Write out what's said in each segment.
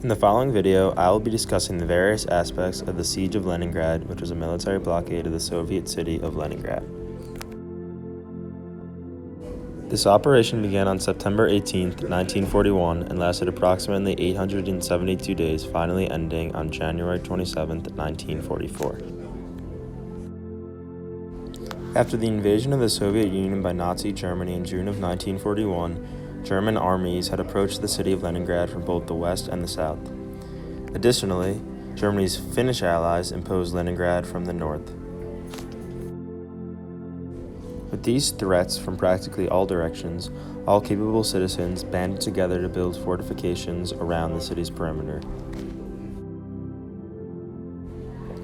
In the following video, I will be discussing the various aspects of the Siege of Leningrad, which was a military blockade of the Soviet city of Leningrad. This operation began on September 18, 1941, and lasted approximately 872 days, finally ending on January 27, 1944. After the invasion of the Soviet Union by Nazi Germany in June of 1941, German armies had approached the city of Leningrad from both the west and the south. Additionally, Germany's Finnish allies imposed Leningrad from the north. With these threats from practically all directions, all capable citizens banded together to build fortifications around the city's perimeter.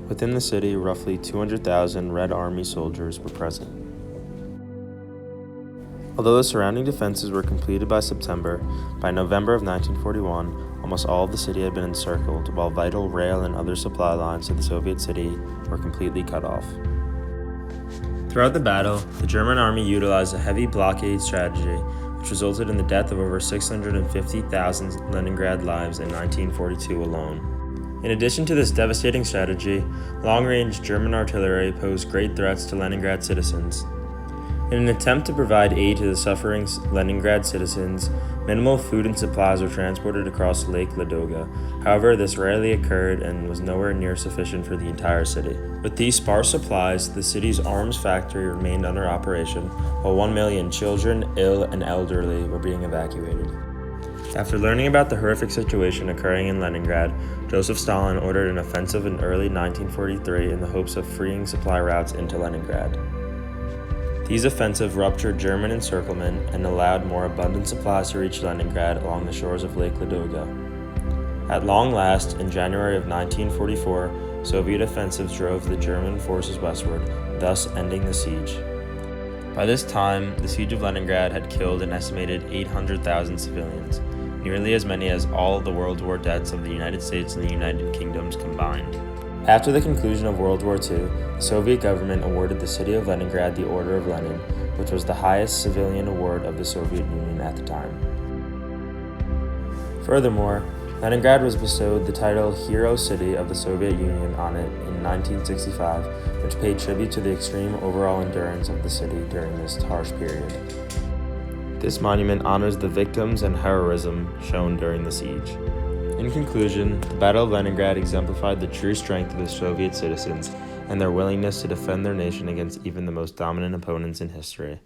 Within the city, roughly 200,000 Red Army soldiers were present. Although the surrounding defenses were completed by September, by November of 1941, almost all of the city had been encircled, while vital rail and other supply lines to the Soviet city were completely cut off. Throughout the battle, the German army utilized a heavy blockade strategy, which resulted in the death of over 650,000 Leningrad lives in 1942 alone. In addition to this devastating strategy, long-range German artillery posed great threats to Leningrad citizens. In an attempt to provide aid to the suffering Leningrad citizens, minimal food and supplies were transported across Lake Ladoga. However, this rarely occurred and was nowhere near sufficient for the entire city. With these sparse supplies, the city's arms factory remained under operation, while 1 million children, ill, and elderly were being evacuated. After learning about the horrific situation occurring in Leningrad, Joseph Stalin ordered an offensive in early 1943 in the hopes of freeing supply routes into Leningrad. These offensives ruptured German encirclement and allowed more abundant supplies to reach Leningrad along the shores of Lake Ladoga. At long last, in January of 1944, Soviet offensives drove the German forces westward, thus ending the siege. By this time, the siege of Leningrad had killed an estimated 800,000 civilians, nearly as many as all of the World War deaths of the United States and the United Kingdoms combined. After the conclusion of World War II, the Soviet government awarded the city of Leningrad the Order of Lenin, which was the highest civilian award of the Soviet Union at the time. Furthermore, Leningrad was bestowed the title Hero City of the Soviet Union on it in 1965, which paid tribute to the extreme overall endurance of the city during this harsh period. This monument honors the victims and heroism shown during the siege. In conclusion, the Battle of Leningrad exemplified the true strength of the Soviet citizens and their willingness to defend their nation against even the most dominant opponents in history.